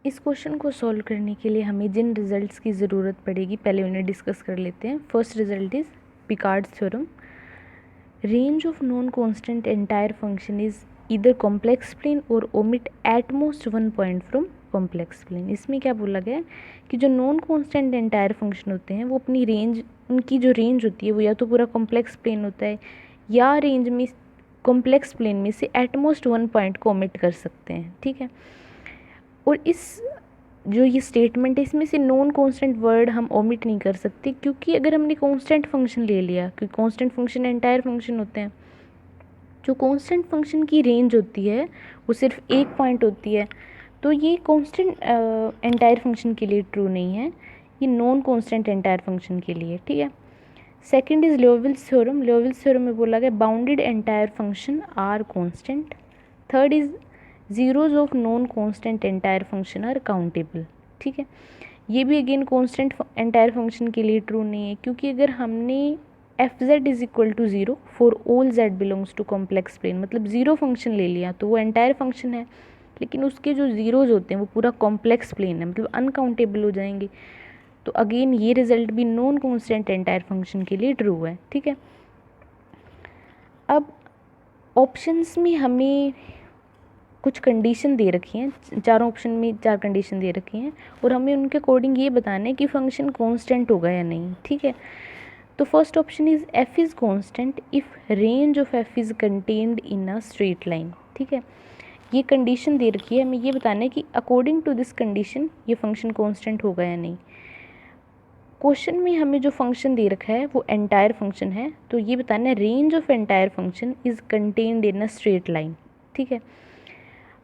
इस क्वेश्चन को सॉल्व करने के लिए हमें जिन रिजल्ट्स की ज़रूरत पड़ेगी पहले उन्हें डिस्कस कर लेते हैं। First result is Picard's theorem. Range of non constant entire function is either complex plane और omit at most one point from complex plane. इसमें क्या बोला गया है कि जो नॉन कांस्टेंट एंटायर फंक्शन होते हैं वो अपनी रेंज, उनकी जो रेंज होती है वो या तो पूरा कॉम्प्लेक्स प्लेन होता है या रेंज में कॉम्प्लेक्स प्लेन में से एटमोस्ट वन पॉइंट को ओमिट कर सकते हैं। ठीक है, और इस जो ये स्टेटमेंट है इसमें से नॉन कांस्टेंट वर्ड हम ओमिट नहीं कर सकते, क्योंकि अगर हमने कांस्टेंट फंक्शन ले लिया, क्योंकि कांस्टेंट फंक्शन एंटायर फंक्शन होते हैं, जो कांस्टेंट फंक्शन की रेंज होती है वो सिर्फ एक पॉइंट होती है, तो ये कांस्टेंट एंटायर फंक्शन के लिए ट्रू नहीं है, ये नॉन कांस्टेंट एंटायर फंक्शन के लिए। ठीक है, second is Liouville's theorem. Liouville's theorem में बोला गया bounded entire function are constant. Third is zeros of non constant entire function are countable. ठीक है, ये भी अगेन कांस्टेंट एंटायर फंक्शन के लिए ट्रू नहीं है, क्योंकि अगर हमने F Z is equal to zero for all Z belongs to complex plane, मतलब ज़ीरो फंक्शन ले लिया तो वो एंटायर फंक्शन है, लेकिन उसके जो ज़ीरोज होते हैं वो पूरा कॉम्प्लेक्स प्लेन है, मतलब अनकाउंटेबल हो जाएंगे। तो अगेन ये रिजल्ट भी नॉन कांस्टेंट एंटायर फंक्शन के लिए ट्रू है। ठीक है, अब ऑप्शंस में हमें कुछ कंडीशन दे रखी हैं, चारों ऑप्शन में चार कंडीशन दे रखी हैं और हमें उनके अकॉर्डिंग ये बताना है कि फंक्शन कांस्टेंट होगा या नहीं। ठीक है, तो first option is F is constant if range of F is contained in a straight line. ठीक है, ये कंडीशन दे रखी है, हमें ये बताना है कि अकॉर्डिंग टू दिस कंडीशन ये फंक्शन कांस्टेंट होगा या नहीं। क्वेश्चन में हमें जो फंक्शन दे रखा है वो एंटायर फंक्शन है, तो ये बताना है range of entire function is contained in a straight line. ठीक है,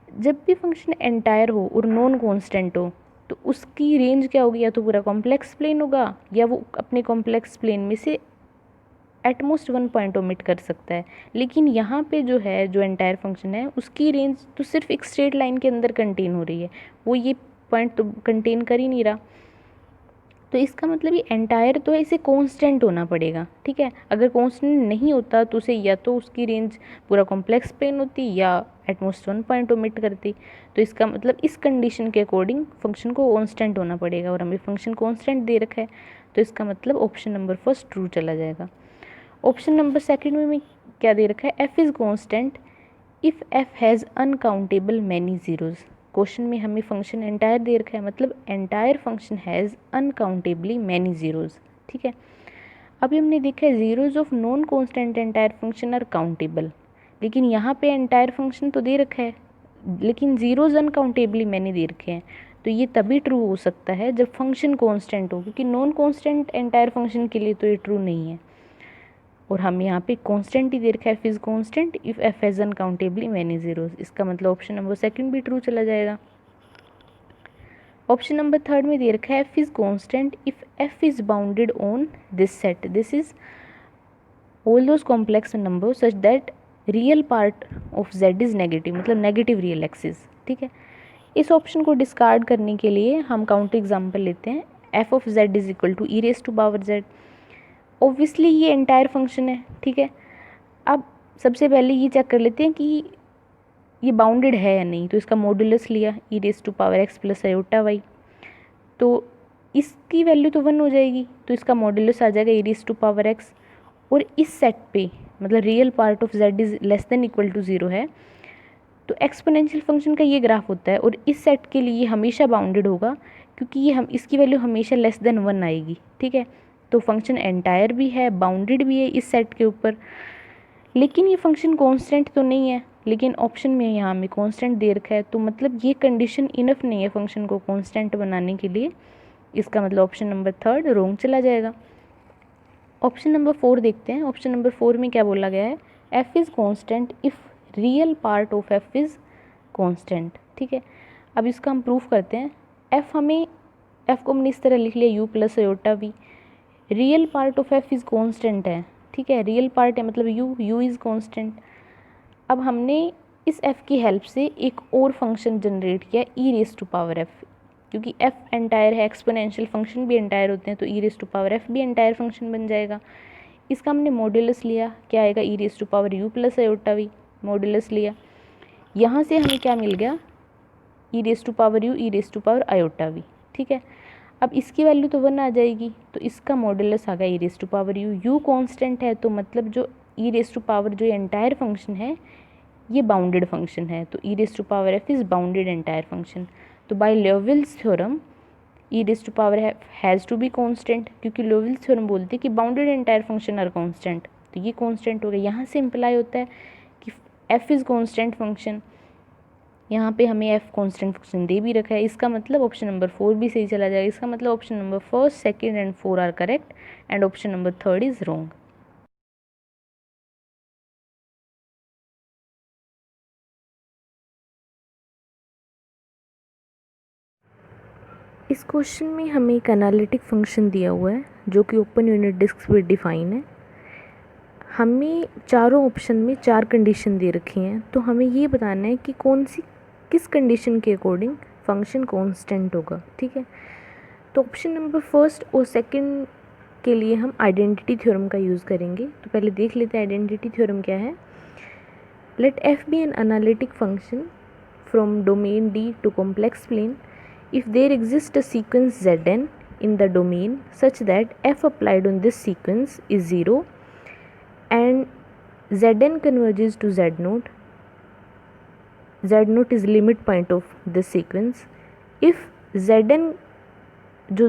जब भी फंक्शन एंटायर हो और नॉन कांस्टेंट हो तो उसकी रेंज क्या होगी, या तो पूरा कॉम्प्लेक्स प्लेन होगा या वो अपने कॉम्प्लेक्स प्लेन में से एटमोस्ट वन पॉइंट ओमिट कर सकता है। लेकिन यहाँ पे जो है, जो एंटायर फंक्शन है उसकी रेंज तो सिर्फ एक स्ट्रेट लाइन के अंदर कंटेन हो रही है, वो ये पॉइंट तो कंटेन कर ही नहीं रहा, तो इसका मतलब ये एंटायर तो है, इसे कांस्टेंट होना पड़ेगा। ठीक है, अगर कांस्टेंट नहीं होता तो उसे या तो उसकी रेंज पूरा कॉम्प्लेक्स प्लेन होती या एटमोस्ट वन पॉइंट ओमिट करती, तो इसका मतलब इस कंडीशन के अकॉर्डिंग फंक्शन को कांस्टेंट होना पड़ेगा, और हमें फंक्शन कांस्टेंट दे रखा है, तो इसका मतलब ऑप्शन नंबर फर्स्ट ट्रू चला जाएगा। ऑप्शन नंबर सेकंड में क्या दे रखा है, F is constant if F has uncountable many zeros. Question में हमें फंक्शन एंटायर दे रखा है, मतलब entire function has uncountably many zeros. ठीक है, अभी हमने देखा है zeros of non constant entire function are countable, लेकिन यहाँ पे एंटायर फंक्शन तो दे रखा है लेकिन ज़ीरोज़ अनकाउंटेबली मैनी दे रखे हैं, तो ये तभी ट्रू हो सकता है जब फंक्शन कांस्टेंट हो, क्योंकि नॉन कांस्टेंट एंटायर फंक्शन के लिए तो ये ट्रू नहीं है, और हम यहाँ पे कांस्टेंट ही दे रखा है, F is constant if F has uncountably many zeros. इसका मतलब ऑप्शन नंबर सेकंड भी ट्रू चला जाएगा। ऑप्शन नंबर थर्ड में दे रखा है F is constant if F is bounded on this set, this is all those complex number such that real part of Z is negative, मतलब negative real axis. ठीक है, इस ऑप्शन को discard करने के लिए हम काउंटर एग्जाम्पल लेते हैं, F of Z is equal to E raise to power Z. Obviously ये एंटायर फंक्शन है। ठीक है, अब सबसे पहले ये चेक कर लेते हैं कि ये बाउंडेड है या नहीं, तो इसका मॉडुलस लिया E raise to power X plus iota Y, तो इसकी वैल्यू तो 1 हो जाएगी, तो इसका मॉडुलस आ जाएगा E raise to power X, और इस सेट पे मतलब real part of Z is less than equal to 0 है, तो एक्सपोनेंशियल फंक्शन का ये ग्राफ होता है, और इस सेट के लिए हमेशा बाउंडेड होगा, क्योंकि ये हम इसकी वैल्यू हमेशा लेस देन 1 आएगी। ठीक है, तो फंक्शन एंटायर भी है, बाउंडेड भी है इस सेट के ऊपर, लेकिन ये फंक्शन कांस्टेंट तो नहीं है, लेकिन ऑप्शन में यहाँ हमें कांस्टेंट दे रखा है, तो मतलब ये कंडीशन इनफ नहीं है फंक्शन को कांस्टेंट बनाने के लिए, इसका मतलब ऑप्शन नंबर थर्ड रॉन्ग चला जाएगा। ऑप्शन नंबर 4 देखते हैं। ऑप्शन नंबर 4 में क्या बोला गया है, F is constant if real part of F is constant. ठीक है, अब इसका हम प्रूफ करते हैं। एफ को हमने इस तरह लिख लिया U plus iota V, real part of F is constant है। ठीक है, रियल पार्ट है मतलब यू इज़ कांस्टेंट। अब हमने इस एफ की हेल्प से एक और फंक्शन जनरेट किया e raise to power f, क्योंकि एफ एंटायर है, एक्सपोनेंशियल फंक्शन भी एंटायर होते हैं, तो e raise to power f भी एंटायर फंक्शन बन जाएगा। इसका हमने मॉड्यूलस लिया, क्या आएगा e raise to power u plus iota v, modulus लिया, यहाँ से हमें क्या मिल गया, e raise to power u, e raise to power iota v, ठीक है। अब इसकी वैल्यू तो 1 आ जाएगी, तो इसका मॉडुलस आ गया e raise to power u. U constant है, तो मतलब जो ई रेस टू पावर जो एंटायर फंक्शन है ये बाउंडेड फंक्शन है, तो e raise to power f is bounded entire function. तो by Liouville's theorem e raise to power has to be constant, क्योंकि लोवेल्स थ्योरम बोलती है कि bounded entire function are constant, तो ये कॉन्स्टेंट हो गया। यहाँ से इम्प्लाई होता है कि एफ इज़ कॉन्स्टेंट फंक्शन, यहाँ पे हमें एफ कॉन्स्टेंट फंक्शन दे भी रखा है, इसका मतलब ऑप्शन नंबर 4 भी सही चला जाएगा। इसका मतलब option number 1, 2 and 4 are correct and option number 3 is wrong. इस क्वेश्चन में हमें एक एनालिटिक फंक्शन दिया हुआ है जो कि ओपन यूनिट डिस्क पे डिफाइन है। हमें चारों ऑप्शन में 4 कंडीशन दे रखी हैं, तो हमें ये बताना है कि किस कंडीशन के अकॉर्डिंग फंक्शन कांस्टेंट होगा, ठीक है। तो ऑप्शन नंबर 1 और 2 के लिए हम आइडेंटिटी थ्योरम का यूज़ करेंगे। तो पहले देख लेते हैं आइडेंटिटी थ्योरम क्या है। Let F be an analytic function from domain D to complex plane if there exists a sequence Zn in the domain such that f applied on this sequence is 0 and Zn converges to Z0 is limit point of this sequence। if Zn जो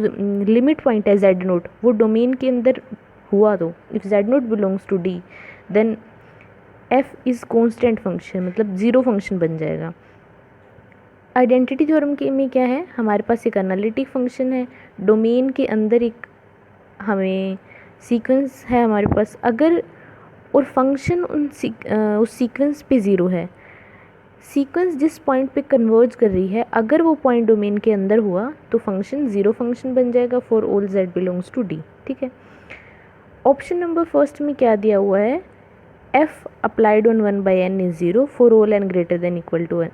limit point है Z0 वो domain के अंदर हुआ, तो if Z0 belongs to D then f is constant function, मतलब zero function बन जाएगा। आइडेंटिटी थ्योरम के में क्या है, हमारे पास एक एनालिटिक फंक्शन है, डोमेन के अंदर एक हमें सीक्वेंस है हमारे पास, अगर और फंक्शन उस सीक्वेंस पे ज़ीरो है, सीक्वेंस जिस पॉइंट पे कन्वर्ज कर रही है अगर वो पॉइंट डोमेन के अंदर हुआ तो फंक्शन ज़ीरो फंक्शन बन जाएगा for all z belongs to D, ठीक है। ऑप्शन नंबर 1 में क्या दिया हुआ है, f applied on 1/n is 0 for all n greater than equal to 1।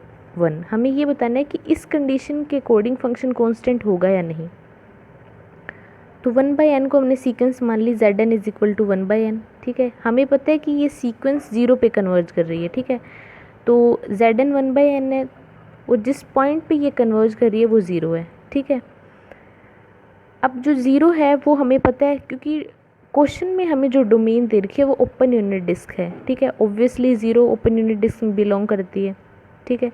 हमें ये बताना है कि इस कंडीशन के अकॉर्डिंग फंक्शन कांस्टेंट होगा या नहीं। तो 1/n को हमने सीक्वेंस मान ली Zn is equal to 1/n, ठीक है। हमें पता है कि ये सीक्वेंस 0 पे कन्वर्ज कर रही है, ठीक है। तो Zn 1/n है और जिस पॉइंट पे ये कन्वर्ज कर रही है वो 0 है, ठीक है। अब जो 0 है वो हमें पता है क्योंकि क्वेश्चन में हमें जो डोमेन दे रखी है वो ओपन यूनिट डिस्क है, ठीक है। ऑब्वियसली 0 ओपन यूनिट डिस्क में बिलोंग करती है, ठीक है।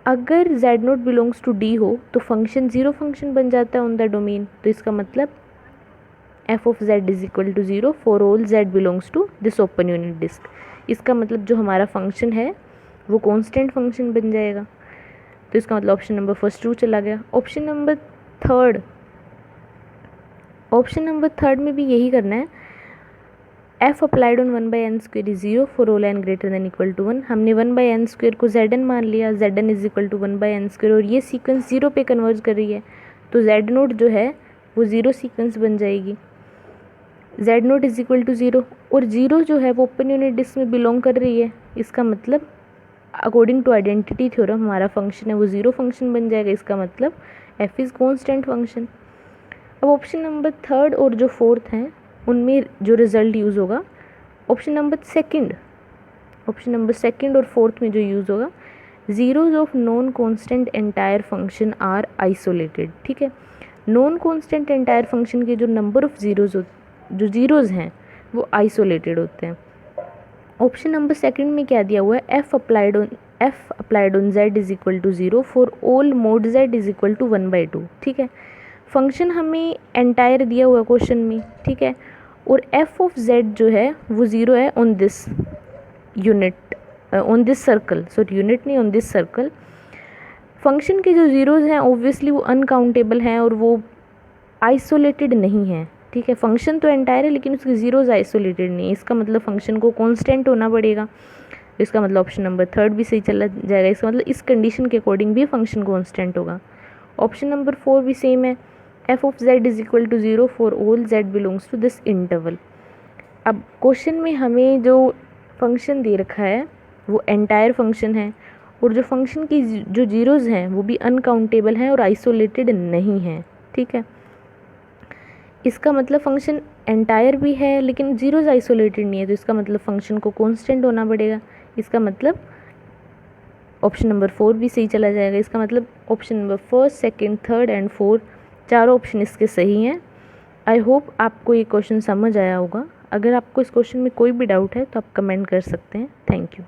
अगर Z0 बिलोंग्स टू D हो तो फंक्शन ज़ीरो फंक्शन बन जाता है ऑन द डोमेन, तो इसका मतलब f of z is equal to 0 for all z belongs to this open unit disc. इसका मतलब जो हमारा फंक्शन है वो कांस्टेंट फंक्शन बन जाएगा, तो इसका मतलब ऑप्शन नंबर 1 ट्रू चला गया। ऑप्शन नंबर थर्ड में भी यही करना है, f applied on 1/n² is 0 for all n greater than equal to 1। हमने 1/n² को Zn मान लिया, Zn is equal to 1/n² और ये सीक्वेंस 0 पे कन्वर्ज कर रही है, तो Z0 जो है वो 0 सीक्वेंस बन जाएगी। Z0 इज इक्वल टू 0 और 0 जो है वो ओपन यूनिट डिस्क में बिलोंग कर रही है, इसका मतलब अकॉर्डिंग टू आइडेंटिटी थ्योरम हमारा फंक्शन है वो 0 फंक्शन बन जाएगा, इसका मतलब f इज़ कॉन्स्टेंट फंक्शन। अब ऑप्शन नंबर 3 और जो 4 हैं उनमें जो रिज़ल्ट यूज़ होगा, ऑप्शन नंबर 2 और 4 में जो यूज़ होगा, zeros of non constant entire function are isolated, ठीक है। नॉन कॉन्स्टेंट एंटायर फंक्शन के जो नंबर ऑफ जो ज़ीरोज़ हैं वो आइसोलेटेड होते हैं। ऑप्शन नंबर 2 में क्या दिया हुआ है, f applied on z is equal to 0 for all mod z is equal to 1/2, ठीक है। फंक्शन हमें एंटायर दिया हुआ क्वेश्चन में, ठीक है, और f ऑफ z जो है वो 0 है on this circle, sorry unit नहीं, ऑन दिस सर्कल। फंक्शन के जो ज़ीरोज़ हैं ऑब्वियसली वो अनकाउंटेबल हैं और वो आइसोलेटेड नहीं हैं, ठीक है। फंक्शन तो एंटायर है लेकिन उसके ज़ीरोज़ आइसोलेटेड नहीं है, इसका मतलब फंक्शन को कांस्टेंट होना पड़ेगा, इसका मतलब ऑप्शन नंबर 3 भी सही चला जाएगा। इसका मतलब इस कंडीशन के अकॉर्डिंग भी फंक्शन कांस्टेंट होगा। ऑप्शन नंबर 4 भी सेम है, f of z is equal to 0 for all z belongs to this interval. अब क्वेश्चन में हमें जो फंक्शन दे रखा है वो एंटायर फंक्शन है और जो फंक्शन की जो ज़ीरोज़ हैं वो भी अनकाउंटेबल हैं और आइसोलेटेड नहीं हैं, ठीक है। इसका मतलब फंक्शन एंटायर भी है लेकिन ज़ीरोज़ आइसोलेटेड नहीं है, तो इसका मतलब फंक्शन को कांस्टेंट होना पड़ेगा। इसका मतलब ऑप्शन नंबर 4 भी सही चला जाएगा। इसका मतलब ऑप्शन नंबर 1, 2, 3 एंड 4 चारों ऑप्शन इसके सही हैं। आई होप आपको ये क्वेश्चन समझ आया होगा। अगर आपको इस क्वेश्चन में कोई भी डाउट है तो आप कमेंट कर सकते हैं। Thank you.